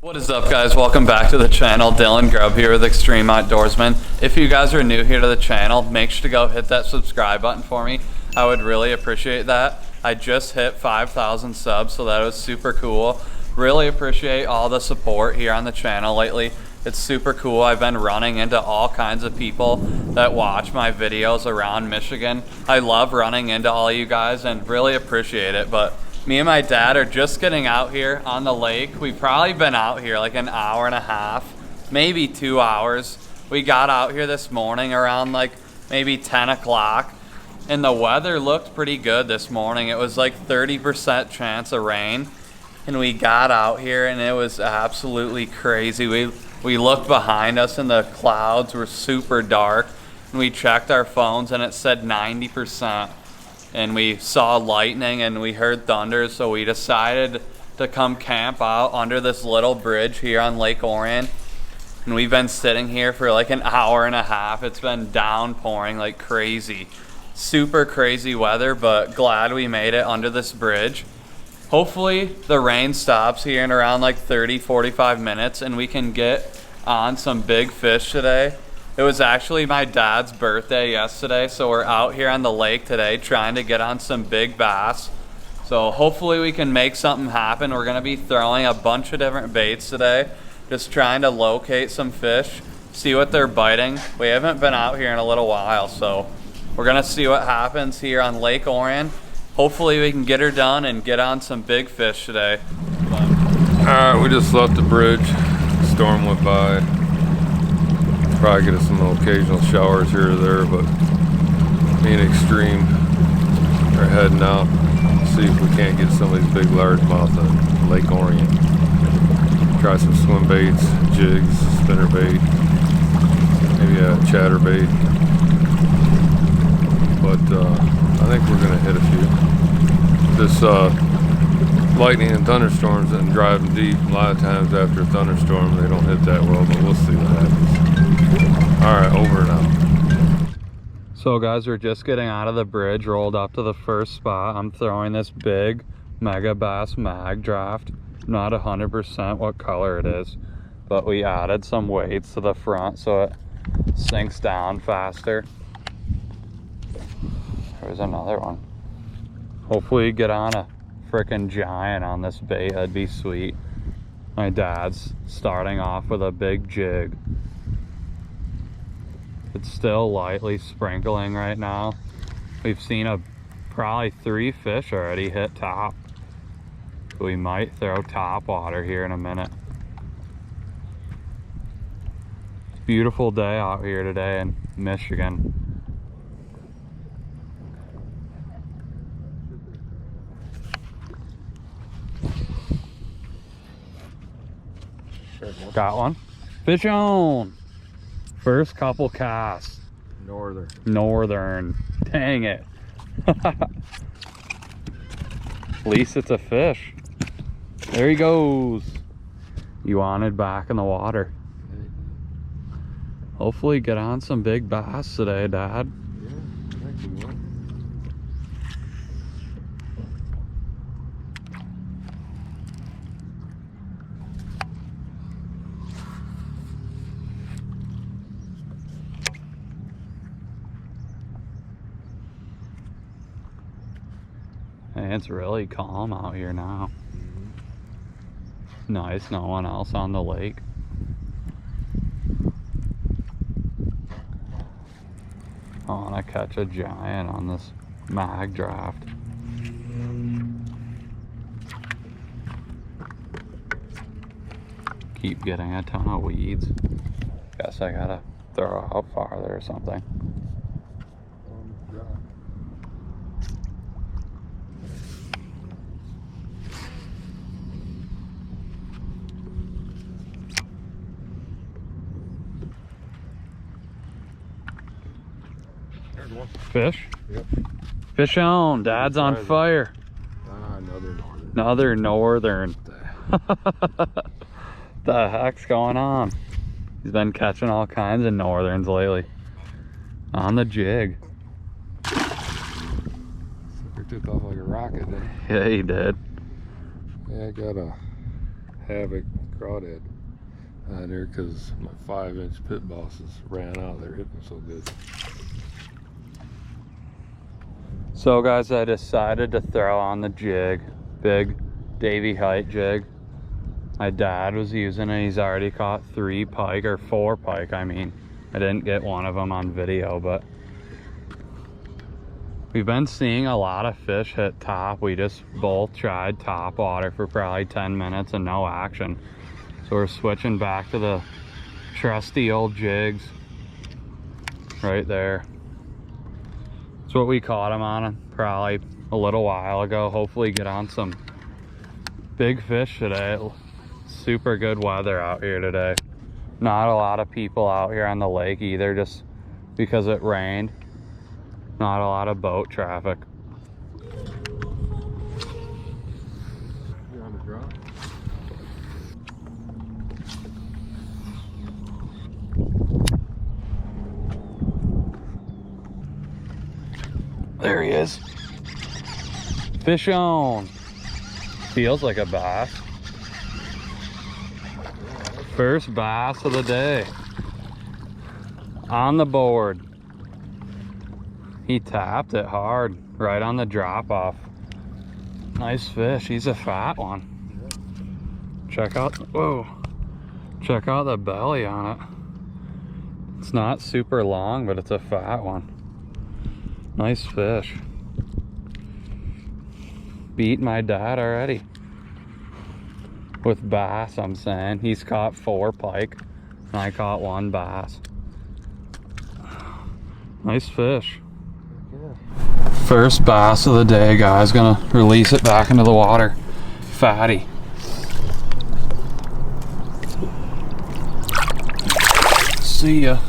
What is up, guys? Welcome back to the channel. Dylan Grubb here with Extreme.Outdoorsmen. If you guys are new here to the channel, make sure to go hit that subscribe button for me. I would really appreciate that. I just hit 5,000 subs, so that was super cool. Really appreciate all the support here on the channel lately. It's super cool. I've been running into all kinds of people that watch my videos around Michigan. I love running into all you guys and really appreciate it. But me and my dad are just getting out here on the lake. We've probably been out here like an hour and a half, maybe 2 hours. We got out here this morning around like maybe 10 o'clock, and the weather looked pretty good this morning. It was like 30% chance of rain, and we got out here and it was absolutely crazy. We looked behind us and the clouds were super dark, and we checked our phones and it said 90%. And we saw lightning and we heard thunder, so we decided to come camp out under this little bridge here on Lake Orion. And we've been sitting here for like an hour and a half. It's been downpouring like crazy. Super crazy weather, but glad we made it under this bridge. Hopefully the rain stops here in around like 30-45 minutes and we can get on some big fish today. It was actually my dad's birthday yesterday, so we're out here on the lake today trying to get on some big bass. So hopefully we can make something happen. We're gonna be throwing a bunch of different baits today, just trying to locate some fish, see what they're biting. We haven't been out here in a little while, so we're gonna see what happens here on Lake Orion. Hopefully we can get her done and get on some big fish today. All right, we just left the bridge. Storm went by. Probably get us some occasional showers here or there, but me and Extreme are heading out. See if we can't get some of these big largemouth on Lake Orion. Try some swim baits, jigs, spinner bait, maybe a chatter bait. But I think we're gonna hit a few. This lightning and thunderstorms and driving deep. A lot of times after a thunderstorm they don't hit that well, but we'll see what happens. All right, over and out. So guys, we're just getting out of the bridge, rolled up to the first spot. I'm throwing this big Mega Bass Mag Draft. Not 100% what color it is, but we added some weights to the front so it sinks down faster. There's another one. Hopefully get on a freaking giant on this bait. That'd be sweet. My dad's starting off with a big jig. It's still lightly sprinkling right now. We've seen probably 3 fish already hit top. We might throw top water here in a minute. Beautiful day out here today in Michigan. Got one. Fish on. First couple casts. Northern. Dang it. At least it's a fish. There he goes. You wanted back in the water. Hopefully get on some big bass today, Dad. Yeah, I think we will. Hey, it's really calm out here now. Nice, no one else on the lake. I want to catch a giant on this Mag Draft. Keep getting a ton of weeds. Guess I gotta throw out farther or something. Fish? Yep. Fish on. Dad's on fire. Another northern. The heck's going on? He's been catching all kinds of northerns lately. On the jig. Sucker took off like a rocket, didn't Yeah, he did. Yeah, I got a Havoc crawdad on there because my 5-inch pit bosses ran out. They're hitting so good. So guys, I decided to throw on the jig, big Davy Height jig. My dad was using it. He's already caught 3 pike, or 4 pike, I mean. I didn't get one of them on video, but we've been seeing a lot of fish hit top. We just both tried top water for probably 10 minutes and no action. So we're switching back to the trusty old jigs right there. That's what we caught them on probably a little while ago. Hopefully get on some big fish today. Super good weather out here today. Not a lot of people out here on the lake either, just because it rained. Not a lot of boat traffic. You on the drop? There he is. Fish on. Feels like a bass. First bass of the day. On the board. He tapped it hard, right on the drop off. Nice fish. He's a fat one. Check out, whoa. Check out the belly on it. It's not super long, but it's a fat one. Nice fish. Beat my dad already. With bass, I'm saying. He's caught 4 pike, and I caught 1 bass. Nice fish. Yeah. First bass of the day, guys. Gonna release it back into the water. Fatty. See ya.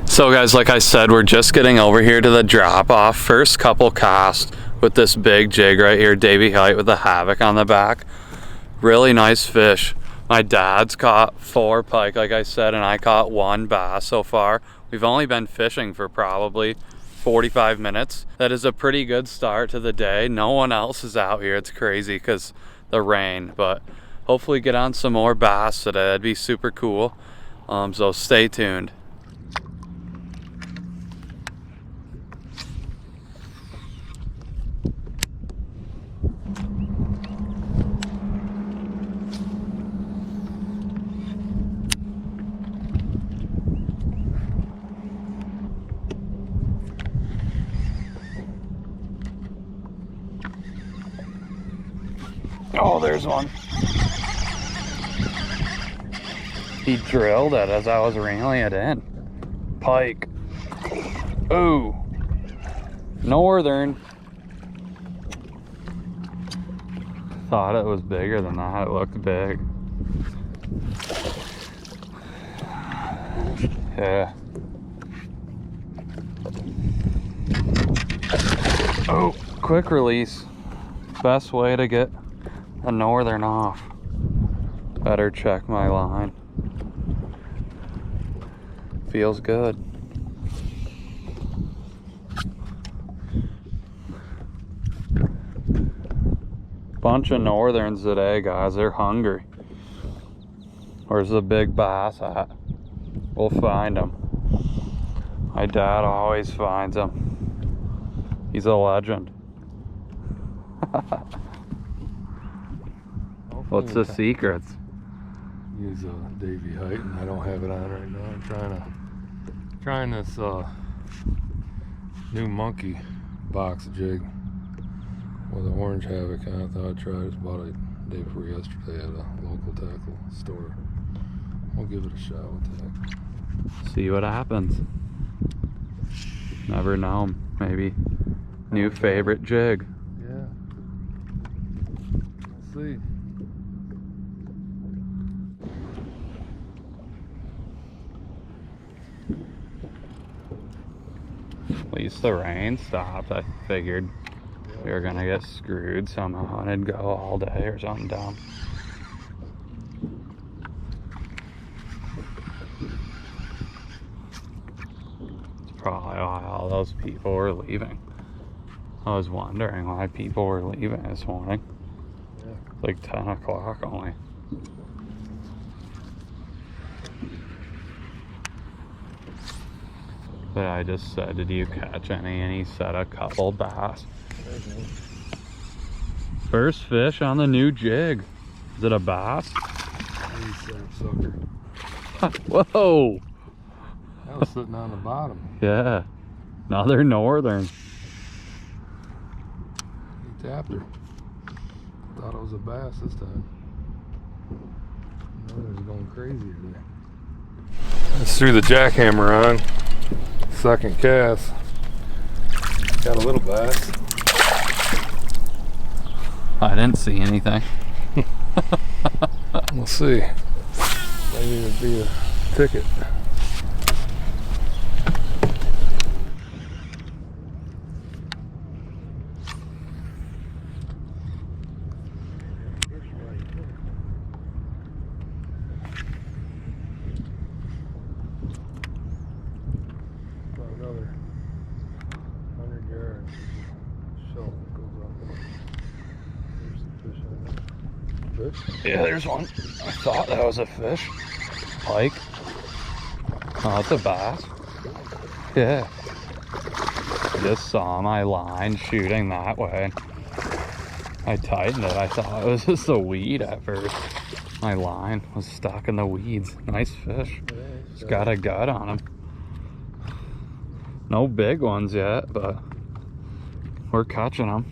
So guys, like I said, we're just getting over here to the drop off. First couple casts with this big jig right here, Davy Height with the Havoc on the back. Really nice fish. My dad's caught 4 pike, like I said, and I caught 1 bass so far. We've only been fishing for probably 45 minutes. That is a pretty good start to the day. No one else is out here. It's crazy because the rain, but hopefully get on some more bass today. That'd be super cool. So stay tuned. Oh, there's one. He drilled it as I was reeling it in. Pike. Ooh. Northern. Thought it was bigger than that. It looked big. Yeah. Oh, quick release. Best way to get a northern off. Better check my line. Feels good. Bunch of northerns today, guys. They're hungry. Where's the big bass at? We'll find them. My dad always finds them. He's a legend. What's the secrets? Use Davy Height, and I don't have it on right now. I'm trying this new monkey box jig with an orange Havoc on it. I thought I'd try it. It's bought it the day before yesterday at a local tackle store. We'll give it a shot with that. See what happens. Never know. Maybe new favorite jig. Yeah. Let's see. At least the rain stopped. I figured we were gonna get screwed somehow and it'd go all day or something dumb. It's probably why all those people were leaving. I was wondering why people were leaving this morning. Yeah. It's like 10 o'clock only. But I just said, did you catch any? And he said a couple bass. First fish on the new jig. Is it a bass? Sucker. Whoa! That was sitting on the bottom. Yeah. Another northern. He tapped her. Thought it was a bass this time. Northern's going crazy today. Let's threw the jackhammer on. Second cast. Got a little bass. I didn't see anything. We'll see. Maybe it'd be a ticket. Another 100 yards. Shelf that goes up. There's some fish on there. Fish? Yeah, there's one. I thought that was a fish. Pike. Oh, it's a bass. Yeah. Just saw my line shooting that way. I tightened it. I thought it was just a weed at first. My line was stuck in the weeds. Nice fish. It's got a gut on him. No big ones yet, but we're catching them.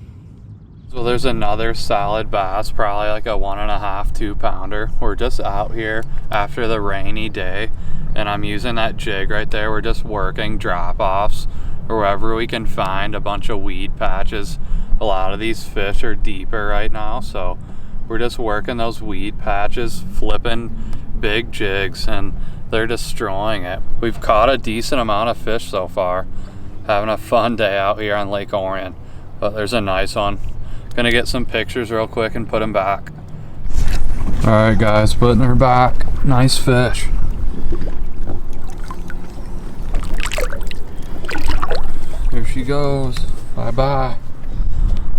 So there's another solid bass, probably like a 1.5, 2 pounder. We're just out here after the rainy day, and I'm using that jig right there. We're just working drop-offs wherever we can find a bunch of weed patches. A lot of these fish are deeper right now, so we're just working those weed patches, flipping big jigs, and they're destroying it. We've caught a decent amount of fish so far. Having a fun day out here on Lake Orion, but there's a nice one. Gonna get some pictures real quick and put them back. All right, guys, putting her back. Nice fish. Here she goes. Bye-bye.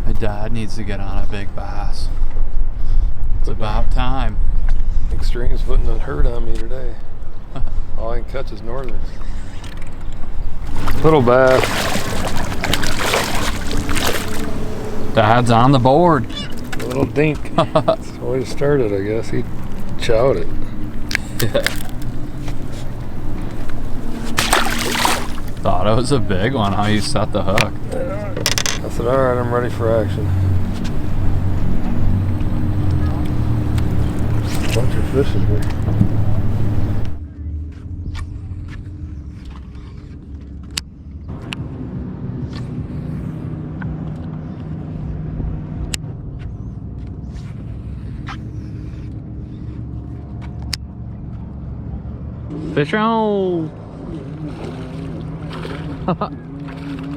My dad needs to get on a big bass. It's about time. Extreme's putting a hurt on me today. All I can catch is northerns. Little bass. Dad's on the board. A little dink. That's the way it started, I guess. He chowed it. Yeah. Thought it was a big one, how you set the hook. I said, alright, I'm ready for action. Bunch of fish in here. Fish on!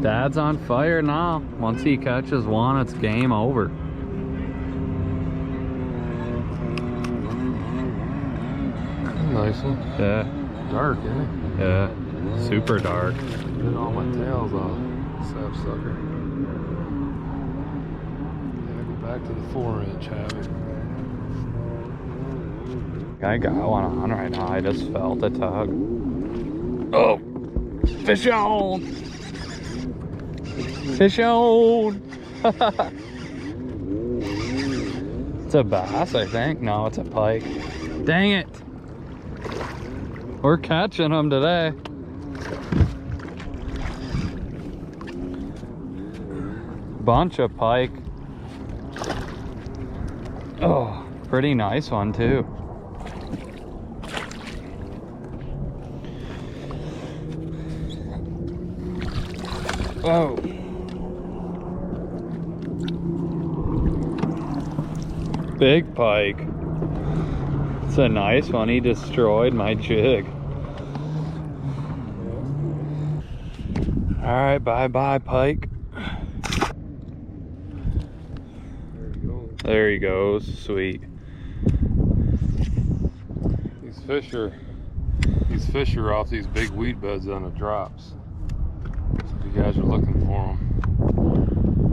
Dad's on fire now. Once he catches one, it's game over. Nice one. Yeah. Dark, isn't it? Yeah. Super dark. Get all my tails off. Sapsucker. Yeah, go back to the 4-inch, have it. I got one on right now. I just felt a tug. Oh! Fish on! Fish on! It's a bass, I think. No, it's a pike. Dang it! We're catching them today. Bunch of pike. Oh, pretty nice one too. Whoa. Big pike. It's a nice one. He destroyed my jig. Alright, bye-bye, pike. There he goes. Sweet. These fish are off these big weed beds on the drops. So if you guys are looking for them,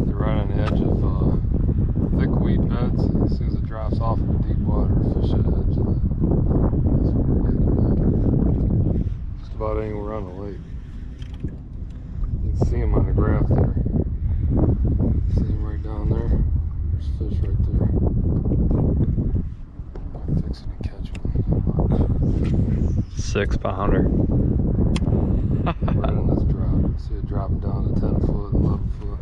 they're right on the edge of thick weed beds. As soon as it drops off in the deep water, fish at the edge of that. That's what we're getting at. Just about anywhere on the lake. Catch one. 6 pounder. Right on this drop. See it dropping down to 10 foot, 11 foot.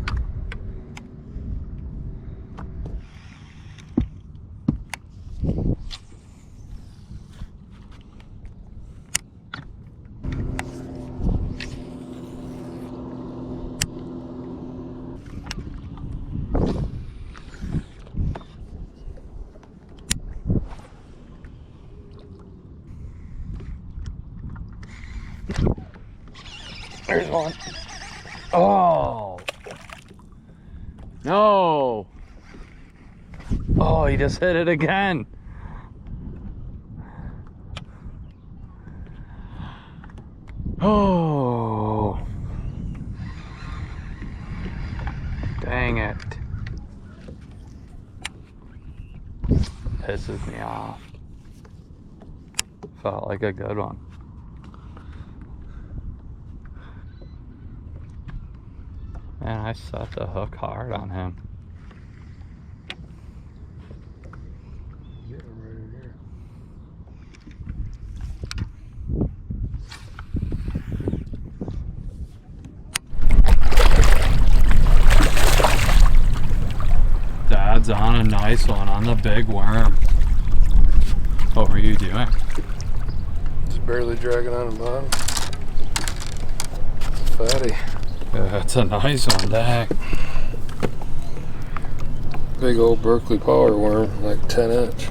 There's one. Oh. No. Oh, he just hit it again. Oh. Dang it. Pisses me off. Felt like a good one. Man, I set the hook hard on him. Get him right in here. Dad's on a nice one on the big worm. What were you doing? Just barely dragging on the bottom. It's fatty. Yeah, that's a nice one, dang. Big old Berkeley power worm, like 10-inch.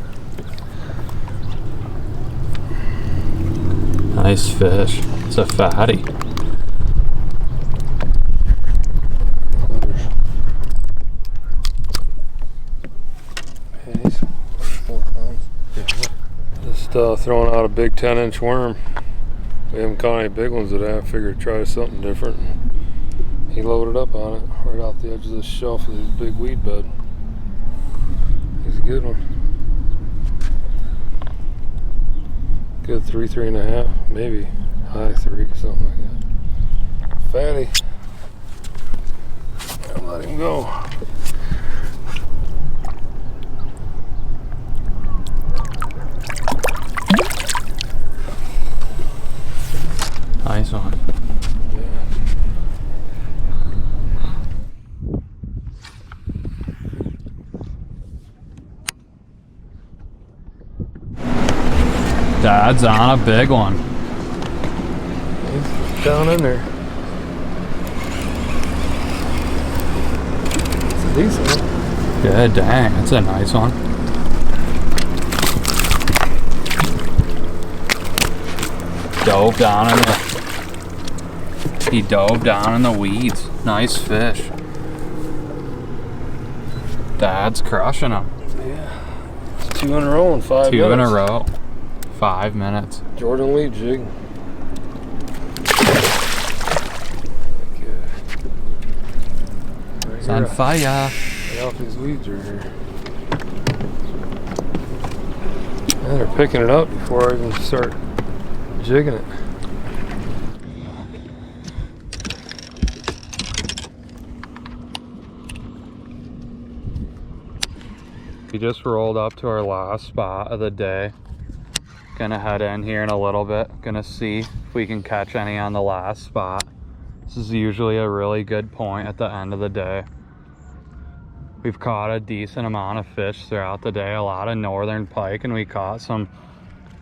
Nice fish. It's a fatty. Pennies, 4 pounds. Yeah. Just throwing out a big 10-inch worm. We haven't caught any big ones today. I figured try something different. He loaded up on it right off the edge of this shelf of this big weed bed. He's a good one. Good 3.5, maybe high 3, something like that. Fatty. I'll let him go. Nice one. Dad's on a big one. He's down in there. It's a decent one. Yeah, dang, that's a nice one. Dove down in the... He dove down in the weeds. Nice fish. Dad's crushing them. Yeah. It's 2 in a row in 5 minutes. 2 in a row. 5 minutes. Jordan Lee jig. It's on fire. Get off these weeds right here. And they're picking it up before I even start jigging it. We just rolled up to our last spot of the day. Gonna head in here in a little bit. Gonna see if we can catch any on the last spot. This is usually a really good point at the end of the day. We've caught a decent amount of fish throughout the day, a lot of northern pike, and we caught some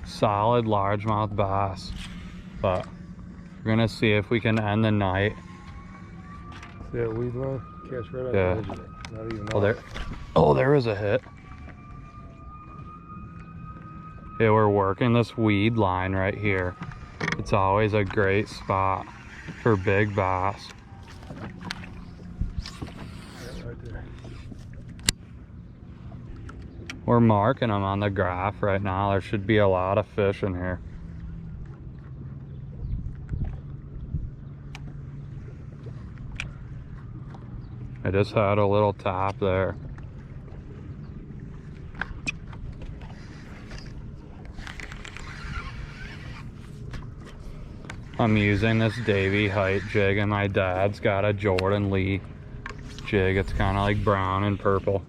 solid largemouth bass. But we're gonna see if we can end the night. See that weed line? Catch right out Yeah. the edge of it. Not even There was a hit. Yeah, we're working this weed line right here. It's always a great spot for big bass. right there. We're marking them on the graph right now. There should be a lot of fish in here. I just had a little tap there. I'm using this Davy height jig, and my dad's got a Jordan Lee jig. It's kind of like brown and purple.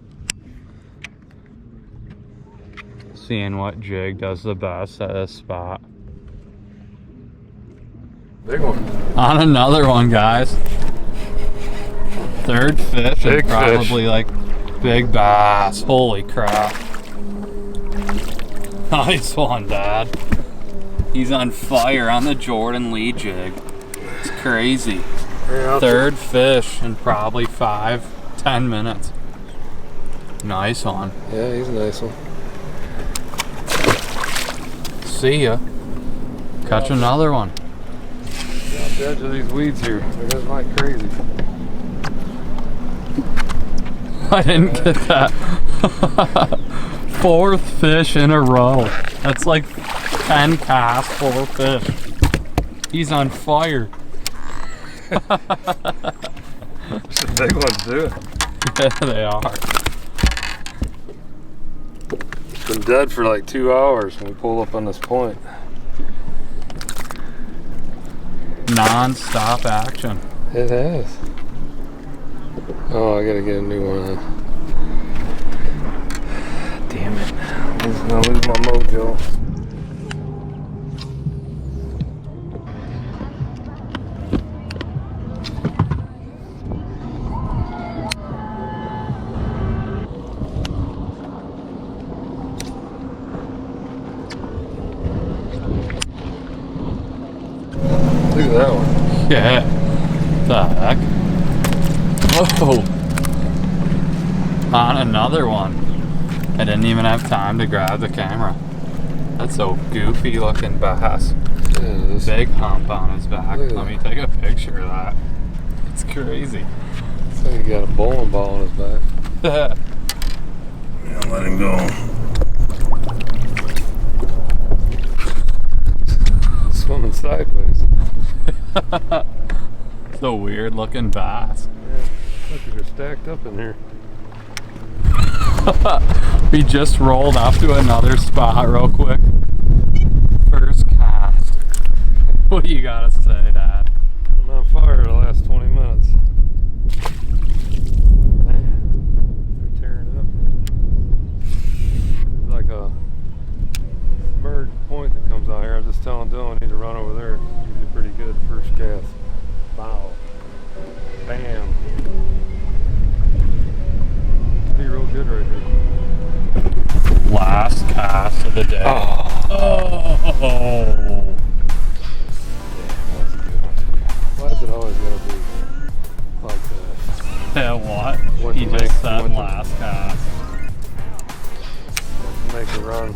seeing what jig does the best at this spot. Big one. On another one, guys. Third fish, Big and probably fish. like big bass. Holy crap. Nice one, Dad. He's on fire on the Jordan Lee jig. It's crazy. Yeah, Third fish in probably 5-10 minutes. Nice one. Yeah, he's a nice one. See ya. Catch another one. Off the edge of these weeds here. They're just like crazy. I didn't get that. Fourth fish in a row. That's like 10 casts, 4 fish. He's on fire. The big ones do. Yeah, they are. It's been dead for like 2 hours when we pull up on this point. Non-stop action. It has. Oh, I gotta get a new one on. Damn it. I'm gonna lose my mojo. Look at that one. Yeah. The heck? Whoa. On another one. I didn't even have time to grab the camera. That's a goofy looking bass. Yeah, this Big hump on his back. Look at Let me take a picture of that. It's crazy. looks like he got a bowling ball on his back. Yeah. Yeah, let him go. Swimming sideways. It's a weird looking bass. Yeah, look, they're stacked up in here. We just rolled up to another spot real quick. First cast. What do you gotta say, Dad? I'm on fire the last 20 minutes. Man, they're tearing up. There's like a submerged point that comes out here. I'm just telling Dylan we need to run over there. Usually pretty good first cast. Wow. Bam. Pretty real good right here. Last cast of the day. Oh. Why is it always gonna be like that? Yeah, what? What He to just make- said what to- last cast. Make a run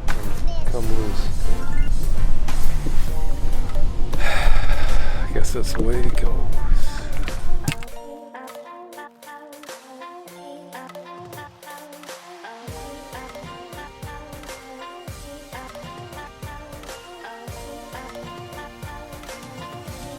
and come loose. I guess that's the way to go.